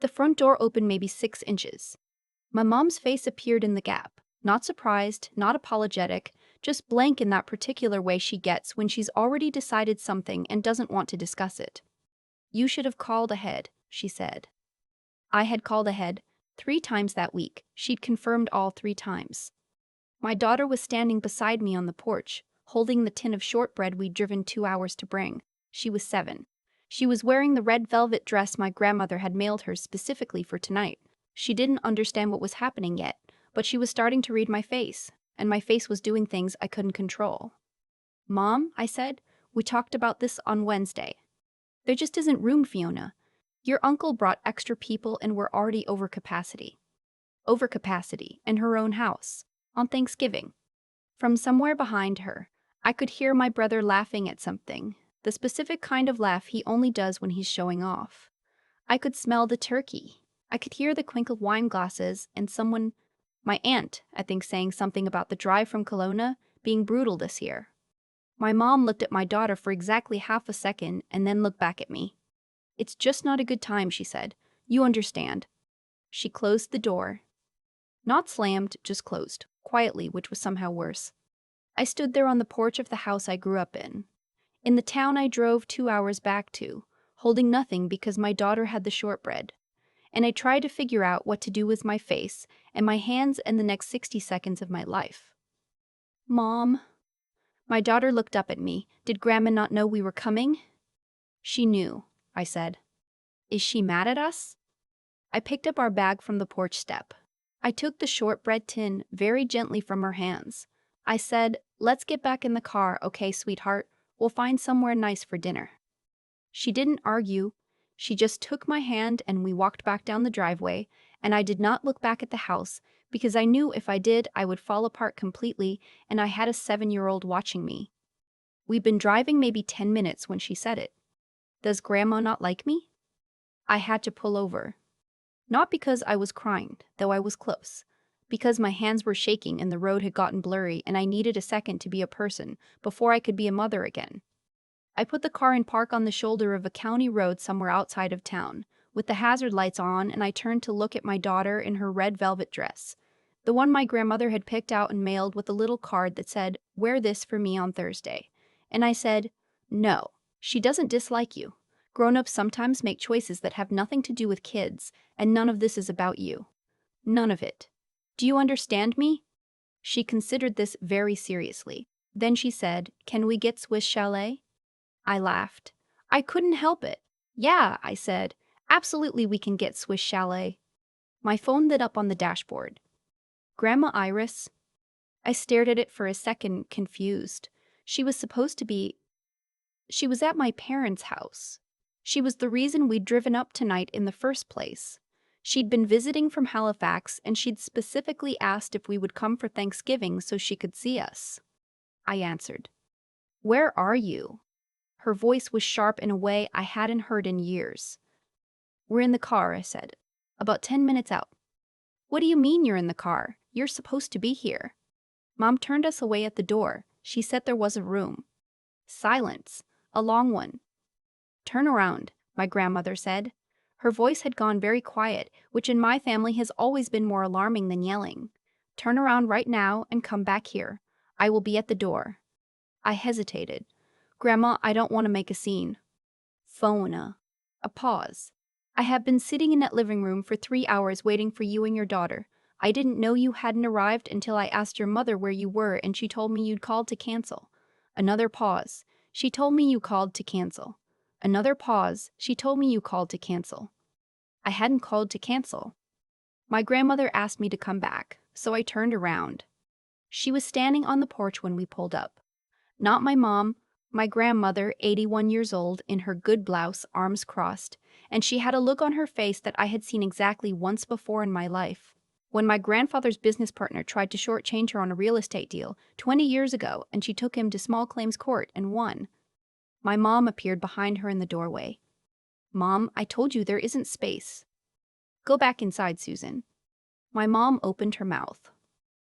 The front door opened maybe 6 inches. My mom's face appeared in the gap. Not surprised, not apologetic, just blank in that particular way she gets when she's already decided something and doesn't want to discuss it. "You should have called ahead," she said. I had called ahead 3 times that week. She'd confirmed all 3 times. My daughter was standing beside me on the porch, holding the tin of shortbread we'd driven 2 hours to bring. She was 7. She was wearing the red velvet dress my grandmother had mailed her specifically for tonight. She didn't understand what was happening yet, but she was starting to read my face, and my face was doing things I couldn't control. "Mom," I said, "we talked about this on Wednesday. There just isn't room, Fiona. Your uncle brought extra people and we're already over capacity." Over capacity in her own house, on Thanksgiving. From somewhere behind her, I could hear my brother laughing at something, the specific kind of laugh he only does when he's showing off. I could smell the turkey. I could hear the clink of wine glasses and someone, my aunt, I think, saying something about the drive from Kelowna being brutal this year. My mom looked at my daughter for exactly half a second and then looked back at me. "It's just not a good time," she said. "You understand." She closed the door. Not slammed, just closed, quietly, which was somehow worse. I stood there on the porch of the house I grew up in the town I drove 2 hours back to, holding nothing because my daughter had the shortbread. And I tried to figure out what to do with my face and my hands in the next 60 seconds of my life. "Mom." My daughter looked up at me. "Did Grandma not know we were coming?" "She knew," I said. "Is she mad at us?" I picked up our bag from the porch step. I took the shortbread tin very gently from her hands. I said, "Let's get back in the car, okay, sweetheart? We'll find somewhere nice for dinner." She didn't argue. She just took my hand and we walked back down the driveway, and I did not look back at the house because I knew if I did, I would fall apart completely, and I had a 7-year-old watching me. We'd been driving maybe 10 minutes when she said it. "Does Grandma not like me?" I had to pull over. Not because I was crying, though I was close. Because my hands were shaking and the road had gotten blurry and I needed a second to be a person before I could be a mother again. I put the car in park on the shoulder of a county road somewhere outside of town, with the hazard lights on, and I turned to look at my daughter in her red velvet dress. The one my grandmother had picked out and mailed with a little card that said, "Wear this for me on Thursday." And I said, "No, she doesn't dislike you. Grown-ups sometimes make choices that have nothing to do with kids, and none of this is about you. None of it. Do you understand me?" She considered this very seriously. Then she said, "Can we get Swiss Chalet?" I laughed. I couldn't help it. "Yeah," I said. "Absolutely we can get Swiss Chalet." My phone lit up on the dashboard. "Grandma Iris?" I stared at it for a second, confused. She was supposed to be... She was at my parents' house. She was the reason we'd driven up tonight in the first place. She'd been visiting from Halifax, and she'd specifically asked if we would come for Thanksgiving so she could see us. I answered. "Where are you?" Her voice was sharp in a way I hadn't heard in years. "We're in the car," I said. "About 10 minutes out." "What do you mean you're in the car? You're supposed to be here." Mom turned us away at the door. She said there was a room. Silence. A long one. "Turn around," my grandmother said. Her voice had gone very quiet, which in my family has always been more alarming than yelling. "Turn around right now and come back here. I will be at the door." I hesitated. "Grandma, I don't want to make a scene." Phone. A pause. "I have been sitting in that living room for 3 hours waiting for you and your daughter. I didn't know you hadn't arrived until I asked your mother where you were and she told me you'd called to cancel." Another pause. "She told me you called to cancel." Another pause. "She told me you called to cancel." I hadn't called to cancel. My grandmother asked me to come back, so I turned around. She was standing on the porch when we pulled up. Not my mom, my grandmother, 81 years old, in her good blouse, arms crossed, and she had a look on her face that I had seen exactly once before in my life. When my grandfather's business partner tried to shortchange her on a real estate deal 20 years ago and she took him to small claims court and won. My mom appeared behind her in the doorway. "Mom, I told you there isn't space." "Go back inside, Susan." My mom opened her mouth.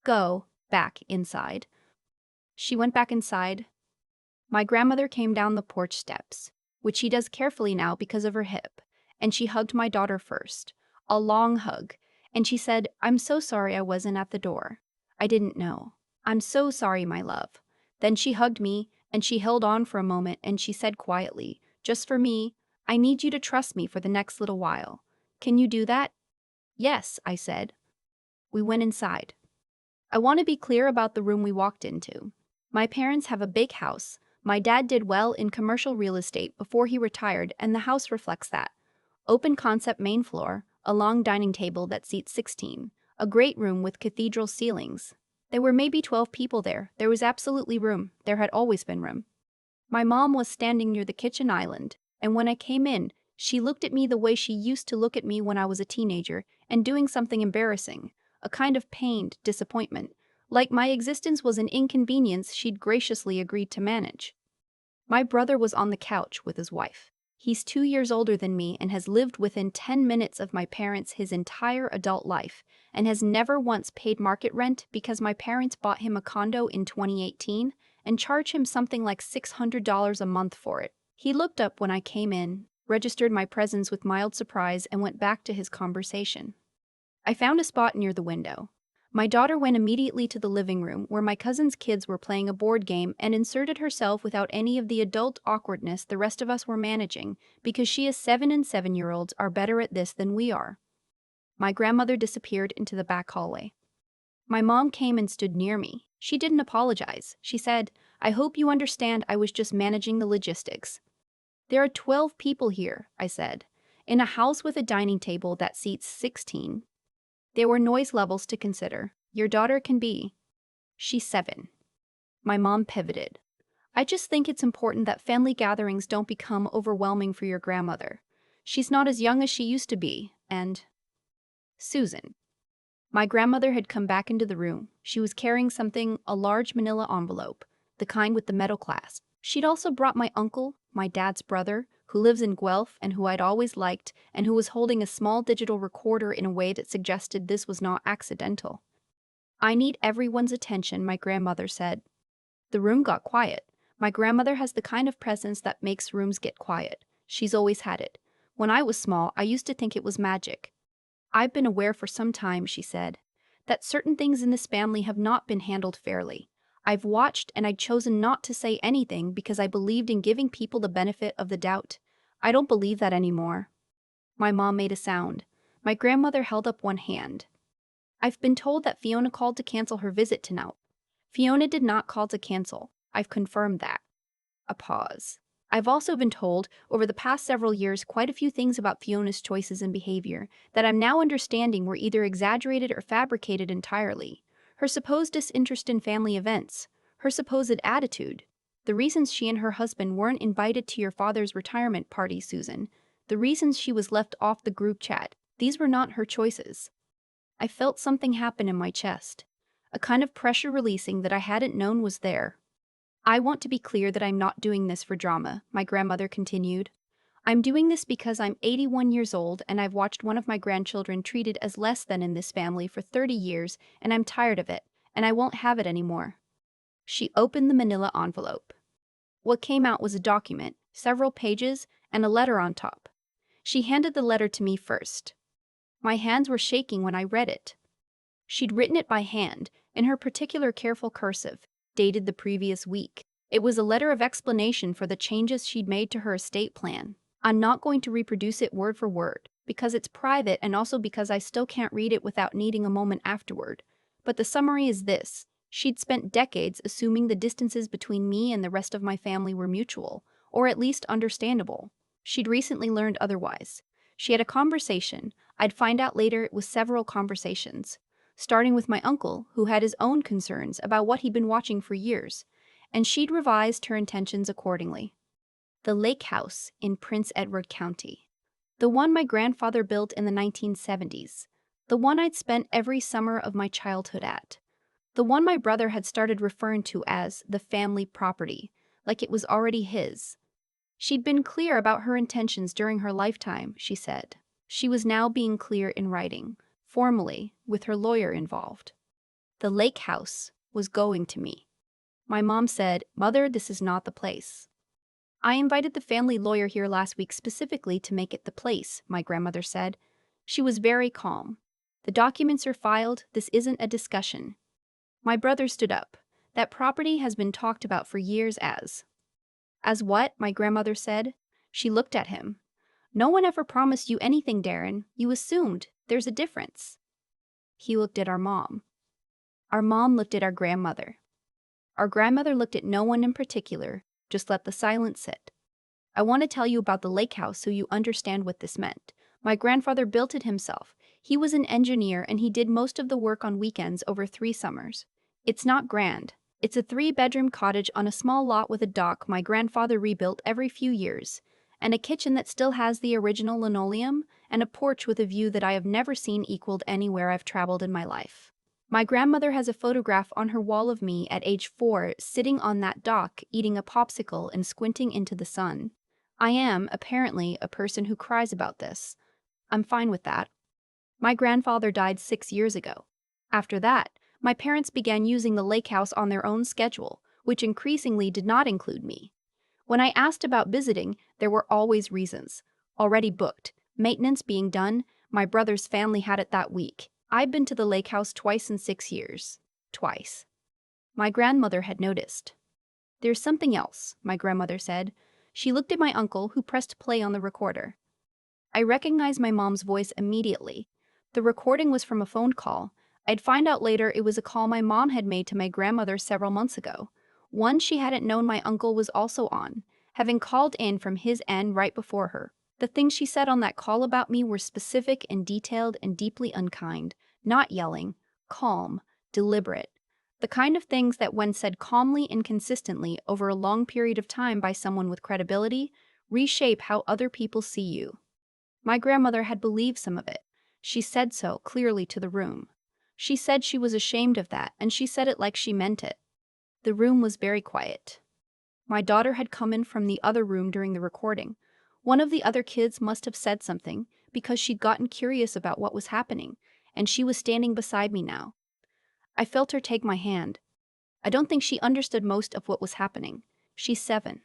"Go back inside." She went back inside. My grandmother came down the porch steps, which she does carefully now because of her hip, and she hugged my daughter first. A long hug. And she said, "I'm so sorry I wasn't at the door. I didn't know. I'm so sorry, my love." Then she hugged me, and she held on for a moment, and she said quietly, "Just for me, I need you to trust me for the next little while. Can you do that?" "Yes," I said. We went inside. I want to be clear about the room we walked into. My parents have a big house. My dad did well in commercial real estate before he retired, and the house reflects that. Open concept main floor, a long dining table that seats 16, a great room with cathedral ceilings. There were maybe 12 people there. There was absolutely room. There had always been room. My mom was standing near the kitchen island, and when I came in, she looked at me the way she used to look at me when I was a teenager and doing something embarrassing, a kind of pained disappointment, like my existence was an inconvenience she'd graciously agreed to manage. My brother was on the couch with his wife. He's 2 years older than me and has lived within 10 minutes of my parents his entire adult life and has never once paid market rent because my parents bought him a condo in 2018 and charged him something like $600 a month for it. He looked up when I came in, registered my presence with mild surprise, and went back to his conversation. I found a spot near the window. My daughter went immediately to the living room where my cousin's kids were playing a board game and inserted herself without any of the adult awkwardness the rest of us were managing because she is 7 and 7-year-olds are better at this than we are. My grandmother disappeared into the back hallway. My mom came and stood near me. She didn't apologize. She said, "I hope you understand I was just managing the logistics." "There are 12 people here," I said, "in a house with a dining table that seats 16. There were noise levels to consider. Your daughter can be. She's 7. My mom pivoted. "I just think it's important that family gatherings don't become overwhelming for your grandmother. She's not as young as she used to be, and—" Susan. My grandmother had come back into the room. She was carrying something, a large manila envelope, the kind with the metal clasp. She'd also brought my uncle, my dad's brother, who lives in Guelph and who I'd always liked, and who was holding a small digital recorder in a way that suggested this was not accidental. "I need everyone's attention," my grandmother said. The room got quiet. My grandmother has the kind of presence that makes rooms get quiet. She's always had it. When I was small, I used to think it was magic. "I've been aware for some time," she said, "that certain things in this family have not been handled fairly. I've watched and I'd chosen not to say anything because I believed in giving people the benefit of the doubt. I don't believe that anymore." My mom made a sound. My grandmother held up one hand. "I've been told that Fiona called to cancel her visit tonight." "Fiona did not call to cancel. I've confirmed that." A pause. "I've also been told, over the past several years, quite a few things about Fiona's choices and behavior that I'm now understanding were either exaggerated or fabricated entirely. Her supposed disinterest in family events, her supposed attitude, the reasons she and her husband weren't invited to your father's retirement party, Susan, the reasons she was left off the group chat, these were not her choices." I felt something happen in my chest. A kind of pressure releasing that I hadn't known was there. "I want to be clear that I'm not doing this for drama," my grandmother continued. "I'm doing this because I'm 81 years old and I've watched one of my grandchildren treated as less than in this family for 30 years and I'm tired of it, and I won't have it anymore." She opened the manila envelope. What came out was a document, several pages, and a letter on top. She handed the letter to me first. My hands were shaking when I read it. She'd written it by hand, in her particular careful cursive, dated the previous week. It was a letter of explanation for the changes she'd made to her estate plan. I'm not going to reproduce it word for word, because it's private and also because I still can't read it without needing a moment afterward. But the summary is this. She'd spent decades assuming the distances between me and the rest of my family were mutual, or at least understandable. She'd recently learned otherwise. She had a conversation. I'd find out later it was several conversations, starting with my uncle, who had his own concerns about what he'd been watching for years, and she'd revised her intentions accordingly. The lake house in Prince Edward County. The one my grandfather built in the 1970s. The one I'd spent every summer of my childhood at. The one my brother had started referring to as the family property, like it was already his. She'd been clear about her intentions during her lifetime, she said. She was now being clear in writing, formally, with her lawyer involved. The lake house was going to me. My mom said, "Mother, this is not the place." I invited the family lawyer here last week specifically to make it the place, my grandmother said. She was very calm. The documents are filed, this isn't a discussion. My brother stood up. That property has been talked about for years as. As what? My grandmother said. She looked at him. No one ever promised you anything, Darren. You assumed. There's a difference. He looked at our mom. Our mom looked at our grandmother. Our grandmother looked at no one in particular, just let the silence sit. I want to tell you about the lake house so you understand what this meant. My grandfather built it himself. He was an engineer and he did most of the work on weekends over 3 summers. It's not grand. It's a 3-bedroom cottage on a small lot with a dock my grandfather rebuilt every few years, and a kitchen that still has the original linoleum, and a porch with a view that I have never seen equaled anywhere I've traveled in my life. My grandmother has a photograph on her wall of me at age 4 sitting on that dock eating a popsicle and squinting into the sun. I am, apparently, a person who cries about this. I'm fine with that. My grandfather died 6 years ago. After that, my parents began using the lake house on their own schedule, which increasingly did not include me. When I asked about visiting, there were always reasons. Already booked, maintenance being done, my brother's family had it that week. I'd been to the lake house twice in 6 years. Twice. My grandmother had noticed. There's something else, my grandmother said. She looked at my uncle, who pressed play on the recorder. I recognized my mom's voice immediately. The recording was from a phone call. I'd find out later it was a call my mom had made to my grandmother several months ago. One she hadn't known my uncle was also on, having called in from his end right before her. The things she said on that call about me were specific and detailed and deeply unkind, not yelling, calm, deliberate. The kind of things that, when said calmly and consistently over a long period of time by someone with credibility, reshape how other people see you. My grandmother had believed some of it. She said so clearly to the room. She said she was ashamed of that, and she said it like she meant it. The room was very quiet. My daughter had come in from the other room during the recording. One of the other kids must have said something, because she'd gotten curious about what was happening, and she was standing beside me now. I felt her take my hand. I don't think she understood most of what was happening. She's 7.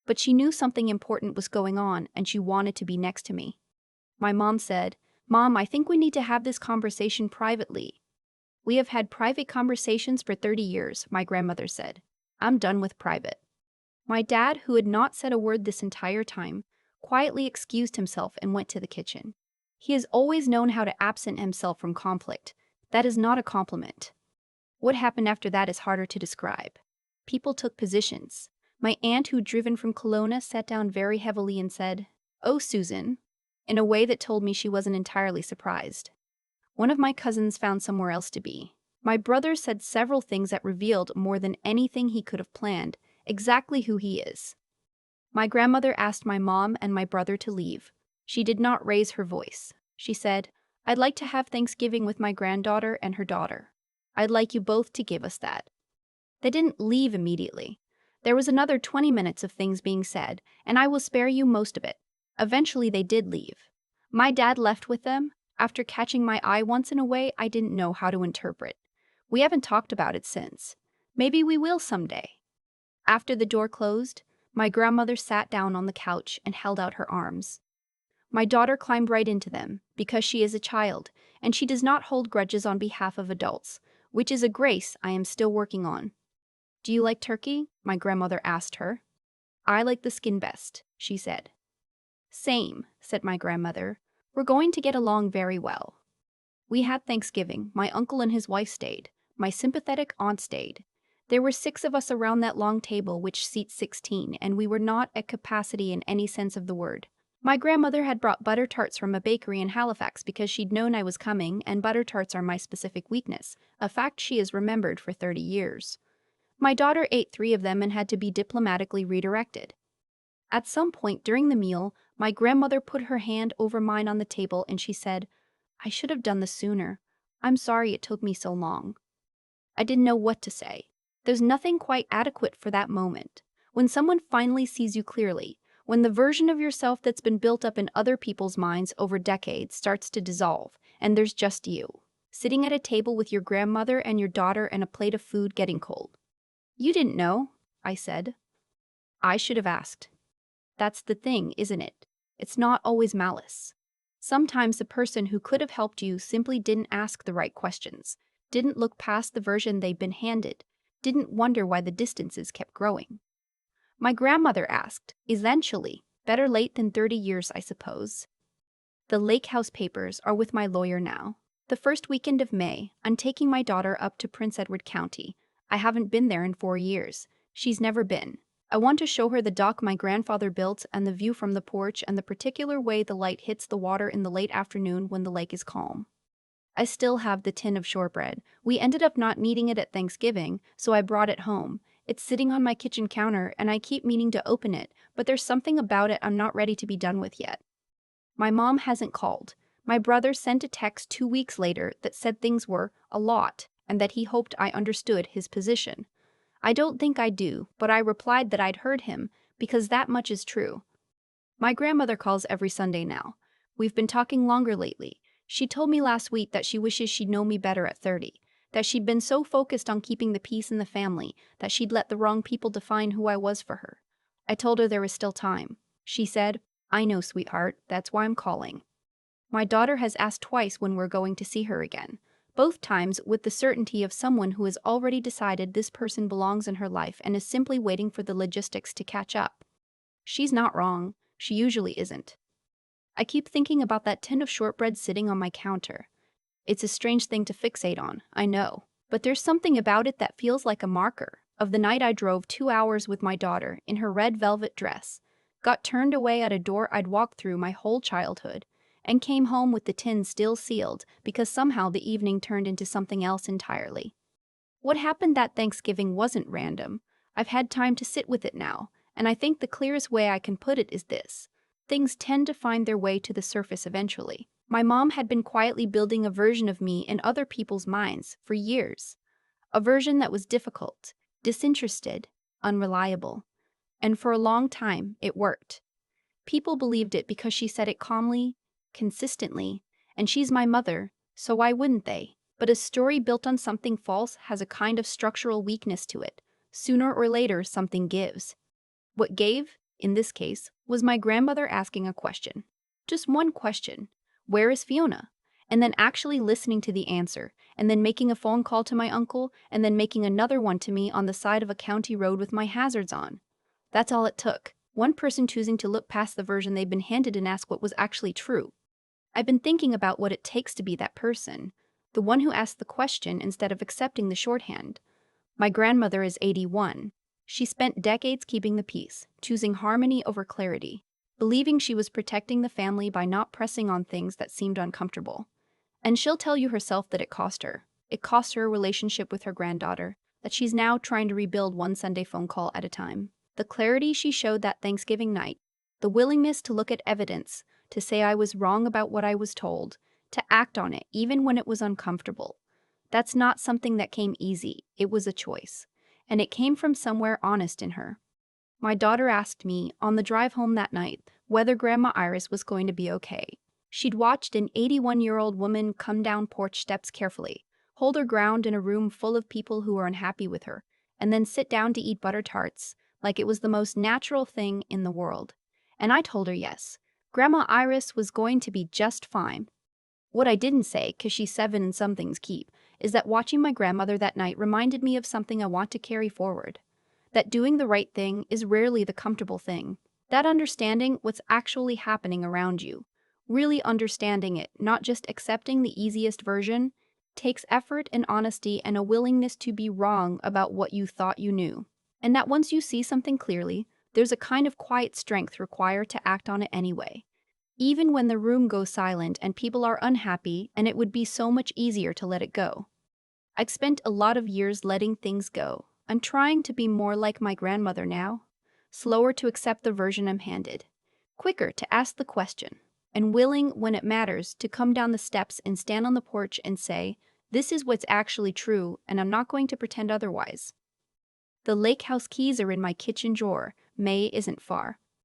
But she knew something important was going on, and she wanted to be next to me. My mom said, "Mom, I think we need to have this conversation privately." "We have had private conversations for 30 years, my grandmother said. "I'm done with private." My dad, who had not said a word this entire time, quietly excused himself and went to the kitchen. He has always known how to absent himself from conflict. That is not a compliment. What happened after that is harder to describe. People took positions. My aunt, who'd driven from Kelowna, sat down very heavily and said, "Oh, Susan," in a way that told me she wasn't entirely surprised. One of my cousins found somewhere else to be. My brother said several things that revealed, more than anything he could have planned, exactly who he is. My grandmother asked my mom and my brother to leave. She did not raise her voice. She said, "I'd like to have Thanksgiving with my granddaughter and her daughter. I'd like you both to give us that." They didn't leave immediately. There was another 20 minutes of things being said, and I will spare you most of it. Eventually they did leave. My dad left with them, after catching my eye once in a way I didn't know how to interpret. We haven't talked about it since. Maybe we will someday. After the door closed, my grandmother sat down on the couch and held out her arms. My daughter climbed right into them, because she is a child, and she does not hold grudges on behalf of adults, which is a grace I am still working on. "Do you like turkey?" my grandmother asked her. "I like the skin best," she said. "Same," said my grandmother. "We're going to get along very well." We had Thanksgiving. My uncle and his wife stayed. My sympathetic aunt stayed. There were 6 of us around that long table, which seats 16, and we were not at capacity in any sense of the word. My grandmother had brought butter tarts from a bakery in Halifax because she'd known I was coming, and butter tarts are my specific weakness, a fact she has remembered for 30 years. My daughter ate 3 of them and had to be diplomatically redirected. At some point during the meal, my grandmother put her hand over mine on the table and she said, "I should have done this sooner. I'm sorry it took me so long." I didn't know what to say. There's nothing quite adequate for that moment. When someone finally sees you clearly, when the version of yourself that's been built up in other people's minds over decades starts to dissolve, and there's just you, sitting at a table with your grandmother and your daughter and a plate of food getting cold. "You didn't know," I said. I should have asked. That's the thing, isn't it? It's not always malice. Sometimes the person who could have helped you simply didn't ask the right questions, didn't look past the version they'd been handed, didn't wonder why the distances kept growing. My grandmother asked, eventually, better late than 30 years, I suppose. The Lake House papers are with my lawyer now. The first weekend of May, I'm taking my daughter up to Prince Edward County. I haven't been there in 4 years. She's never been. I want to show her the dock my grandfather built and the view from the porch and the particular way the light hits the water in the late afternoon when the lake is calm. I still have the tin of shortbread. We ended up not needing it at Thanksgiving, so I brought it home. It's sitting on my kitchen counter and I keep meaning to open it, but there's something about it I'm not ready to be done with yet. My mom hasn't called. My brother sent a text 2 weeks later that said things were a lot and that he hoped I understood his position. I don't think I do, but I replied that I'd heard him because that much is true. My grandmother calls every Sunday now. We've been talking longer lately. She told me last week that she wishes she'd known me better at 30, that she'd been so focused on keeping the peace in the family that she'd let the wrong people define who I was for her. I told her there was still time. She said, I know, sweetheart, that's why I'm calling. My daughter has asked twice when we're going to see her again, both times with the certainty of someone who has already decided this person belongs in her life and is simply waiting for the logistics to catch up. She's not wrong. She usually isn't. I keep thinking about that tin of shortbread sitting on my counter. It's a strange thing to fixate on, I know, but there's something about it that feels like a marker of the night I drove 2 hours with my daughter in her red velvet dress, got turned away at a door I'd walked through my whole childhood, and came home with the tin still sealed because somehow the evening turned into something else entirely. What happened that Thanksgiving wasn't random. I've had time to sit with it now, and I think the clearest way I can put it is this. Things tend to find their way to the surface eventually. My mom had been quietly building a version of me in other people's minds for years. A version that was difficult, disinterested, unreliable. And for a long time, it worked. People believed it because she said it calmly, consistently, and she's my mother, so why wouldn't they? But a story built on something false has a kind of structural weakness to it. Sooner or later, something gives. What gave, in this case, was my grandmother asking a question. Just one question. Where is Fiona? And then actually listening to the answer, and then making a phone call to my uncle, and then making another one to me on the side of a county road with my hazards on. That's all it took. One person choosing to look past the version they'd been handed and ask what was actually true. I've been thinking about what it takes to be that person, the one who asked the question instead of accepting the shorthand. My grandmother is 81. She spent decades keeping the peace, choosing harmony over clarity, believing she was protecting the family by not pressing on things that seemed uncomfortable. And she'll tell you herself that it cost her. It cost her a relationship with her granddaughter, that she's now trying to rebuild one Sunday phone call at a time. The clarity she showed that Thanksgiving night, the willingness to look at evidence, to say I was wrong about what I was told, to act on it even when it was uncomfortable. That's not something that came easy, it was a choice. And it came from somewhere honest in her. My daughter asked me, on the drive home that night, whether Grandma Iris was going to be okay. She'd watched an 81-year-old woman come down porch steps carefully, hold her ground in a room full of people who were unhappy with her, and then sit down to eat butter tarts, like it was the most natural thing in the world. And I told her yes, Grandma Iris was going to be just fine. What I didn't say, 'cause she's 7 and some things keep, is that watching my grandmother that night reminded me of something I want to carry forward. That doing the right thing is rarely the comfortable thing. That understanding what's actually happening around you, really understanding it, not just accepting the easiest version, takes effort and honesty and a willingness to be wrong about what you thought you knew. And that once you see something clearly, there's a kind of quiet strength required to act on it anyway. Even when the room goes silent and people are unhappy, and it would be so much easier to let it go. I've spent a lot of years letting things go. I'm trying to be more like my grandmother now, slower to accept the version I'm handed, quicker to ask the question, and willing, when it matters, to come down the steps and stand on the porch and say, this is what's actually true, and I'm not going to pretend otherwise. The lake house keys are in my kitchen drawer. May isn't far.